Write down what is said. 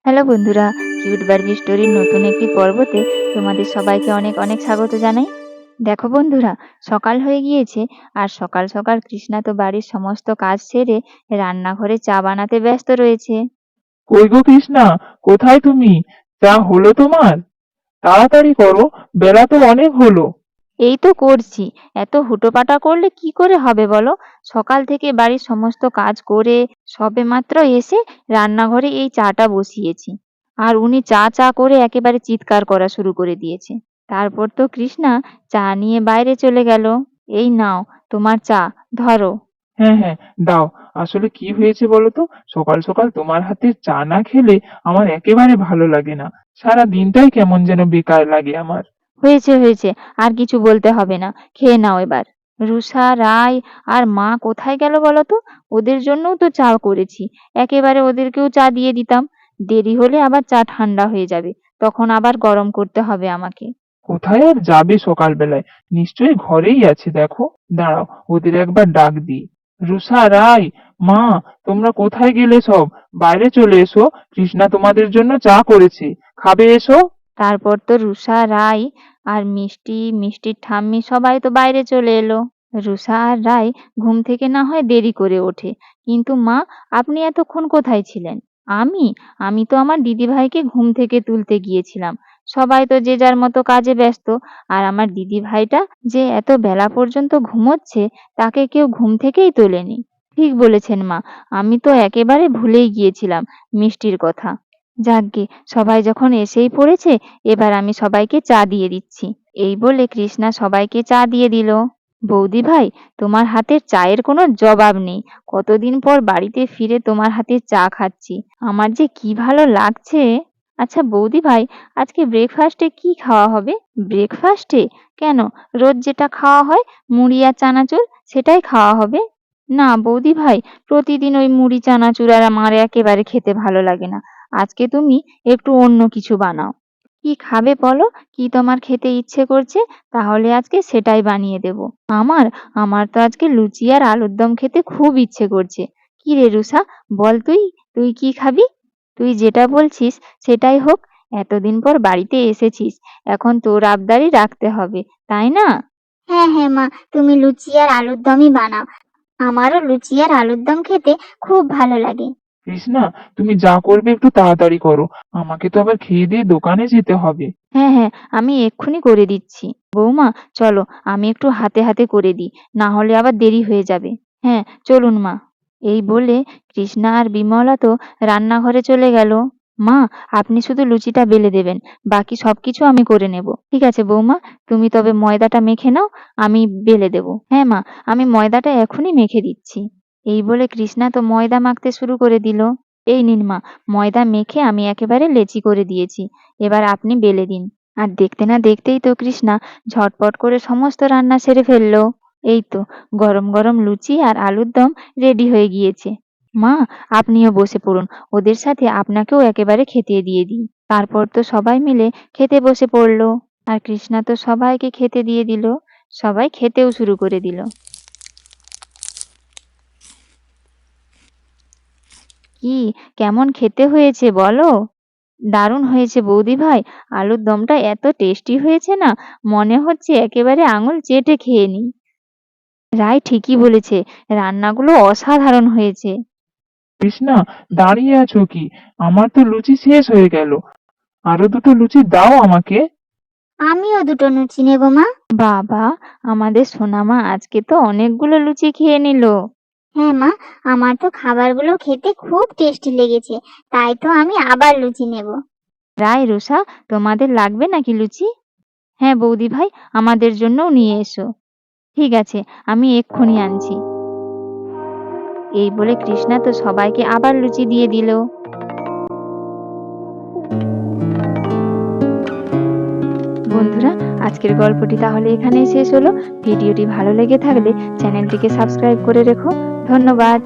Hello বন্ধুরা, cute Barbie স্টোরির নতুন একটি পর্বতে তোমাদের সবাইকে অনেক অনেক স্বাগত জানাই। দেখো বন্ধুরা, সকাল হয়ে গিয়েছে আর সকাল সকাল কৃষ্ণা তো বাড়ির সমস্ত কাজ সেরে রান্নাঘরে চা বানাতে ব্যস্ত রয়েছে। কই গো কৃষ্ণা, কোথায় তুমি? চা হলো তোমার? তাড়াতাড়ি করো, বেলা তো অনেক হলো। এই তো করছি। এত হুটোপাটা করলে কি করে হবে বলো? সকাল থেকে বাড়ির সমস্ত কাজ করে সবেমাত্র এসে রান্নাঘরে এই চাটা বসিয়েছি। আর উনি চা চা করে একেবারে চিৎকার করা শুরু করে দিয়েছে। তারপর তো কৃষ্ণা চা নিয়ে বাইরে চলে গেল। এই নাও তোমার চা, ধরো। হ্যাঁ হ্যাঁ, দাও। আসলে কি হয়েছে বলো তো, সকাল সকাল তোমার হাতের চা না খেলে আমার একেবারে ভালো লাগে না। সারা দিনটাই কেমন যেন বেকার লাগে আমার। হয়েছে হয়েছে, আর কিছু বলতে হবে না, খেয়ে নাও এবার। রুষা, রায় আর মা কোথায় গেল বলো তো? ওদের জন্যও তো চা করেছি। একেবারে ওদেরকেও চা দিয়ে দিতাম। দেরি হলে আবার চা ঠান্ডা হয়ে যাবে, তখন আবার গরম করতে হবে আমাকে। কোথায় আর যাবে সকাল বেলায়? নিশ্চয়ই ঘরেই আছে, দেখো। দাঁড়াও, ওদের একবার ডাক দিই। রুষা, রাই, মা, তোমরা কোথায় গেলে সব? বাইরে চলে এসো, কৃষ্ণা তোমাদের জন্য চা করেছে, খাবে, এসো। তারপর তো রুষা, রাই আর মিষ্টি, মিষ্টির ঠাম্মি সবাই তো বাইরে চলে এলো। রুষা আর রাই ঘুম থেকে না হয় দেরি করে ওঠে, কিন্তু মা, আপনি এতক্ষণ কোথায় ছিলেন? আমি আমি তো আমার দিদিভাইকে ঘুম থেকে তুলতে গিয়েছিলাম। সবাই তো যে যার মতো কাজে ব্যস্ত, আর আমার দিদিভাইটা যে এত বেলা পর্যন্ত ঘুমোচ্ছে, তাকে কেউ ঘুম থেকেই তোলেনি। ঠিক বলেছেন মা, আমি তো একেবারে ভুলেই গিয়েছিলাম মিষ্টির কথা। যাকগে, সবাই যখন এসেই পড়েছে, এবার আমি সবাইকে চা দিয়ে দিচ্ছি। এই বলে কৃষ্ণা সবাইকে চা দিয়ে দিল। বৌদি ভাই, তোমার হাতের চায়ের কোনো জবাব নেই। কতদিন পর বাড়িতে ফিরে তোমার হাতের চা খাচ্ছি, আমার যে কি ভালো লাগছে। আচ্ছা বৌদি ভাই, আজকে ব্রেকফাস্টে কি খাওয়া হবে? ব্রেকফাস্টে? কেন, রোজ যেটা খাওয়া হয়, মুড়ি আর চানাচুর, সেটাই খাওয়া হবে? না বৌদি ভাই, প্রতিদিন ওই মুড়ি চানাচুর আর আমার একেবারে খেতে ভালো লাগে না। আজকে তুমি একটু অন্য কিছু বানাও। কি খাবে বলো? কি তোমার খেতে ইচ্ছে করছে? তাহলে আজকে সেটাই বানিয়ে দেব। আমার আমার তো আজকে লুচি আর আলুর দম খেতে খুব ইচ্ছে করছে। কি রে রুষা, বল তুই, তুই কি খাবি? তুই যেটা বলছিস সেটাই হোক। এতদিন পর বাড়িতে এসেছিস, এখন তোর আবদারই রাখতে হবে, তাই না? হ্যাঁ হ্যাঁ মা, তুমি লুচি আর আলুর দমই বানাও। আমারও লুচি আর আলুর দম খেতে খুব ভালো লাগে। কৃষ্ণা, তুমি যা করবে একটু তাড়াতাড়ি করো, আমাকে তো আবার খেয়ে দিয়ে দোকানে যেতে হবে। হ্যাঁ হ্যাঁ, আমি এক্ষুনি করে দিচ্ছি। বৌমা, চলো আমি একটু হাতে হাতে করে দিই, না হলে আবার দেরি হয়ে যাবে। হ্যাঁ, চলুন মা। এই বলে কৃষ্ণা আর বিমলা তো রান্নাঘরে চলে গেল। মা, আপনি শুধু লুচিটা বেলে দেবেন, বাকি সবকিছু আমি করে নেব। ঠিক আছে বৌমা, তুমি তবে ময়দাটা মেখে নাও, আমি বেলে দেব। হ্যাঁ মা, আমি ময়দাটা এখনই মেখে দিচ্ছি। এই বলে কৃষ্ণা তো ময়দা মাখতে শুরু করে দিল। এই নিন মা, ময়দা মেখে আমি একেবারে লেচি করে দিয়েছি। এবার আপনি বেলে দিন। আর দেখতে না দেখতেই তো কৃষ্ণা ঝটপট করে সমস্ত রান্না সেরে ফেললো। এই তো গরম গরম লুচি আর আলুর দম রেডি হয়ে গিয়েছে। মা, আপনিও বসে পড়ুন, ওদের সাথে আপনাকেও একেবারে খেতে দিয়ে দিই। তারপর তো সবাই মিলে খেতে বসে পড়লো। আর কৃষ্ণা তো সবাইকে খেতে দিয়ে দিল। সবাই খেতেও শুরু করে দিল। কি, কেমন খেতে হয়েছে বলো? দারুণ হয়েছে বৌদি ভাই। আলুর দমটা এত টেস্টি হয়েছে না, মনে হচ্ছে একেবারে আঙুল চেটে খেয়ে নিই। রাই ঠিকই বলেছে, রান্নাগুলো অসাধারণ হয়েছে। কৃষ্ণা, দাঁড়িয়ে আছো কি? আমার তো লুচি শেষ হয়ে গেল, আরো দুটো লুচি দাও আমাকে। আমিও দুটো লুচি নেবো মা। বাবা, আমাদের সোনামা আজকে তো অনেকগুলো লুচি খেয়ে নিল। হ্যাঁ মা, আমার তো খাবারগুলো খেতে খুব টেস্টি লেগেছে, তাই তো আমি আবার লুচি নেব। রাই, রুষা, তোমাদের লাগবে নাকি লুচি? হ্যাঁ বৌদি ভাই, আমাদের জন্যও নিয়ে এসো। ঠিক আছে, আমি এক্ষুনি আনছি। এই বলে কৃষ্ণা তো সবাইকে আবার লুচি দিয়ে দিল। বন্ধুরা, আজকের গল্পটি তাহলে এখানেই শেষ হলো। ভিডিওটি ভালো লেগে থাকলে চ্যানেলটিকে সাবস্ক্রাইব করে রেখো। ধন্যবাদ।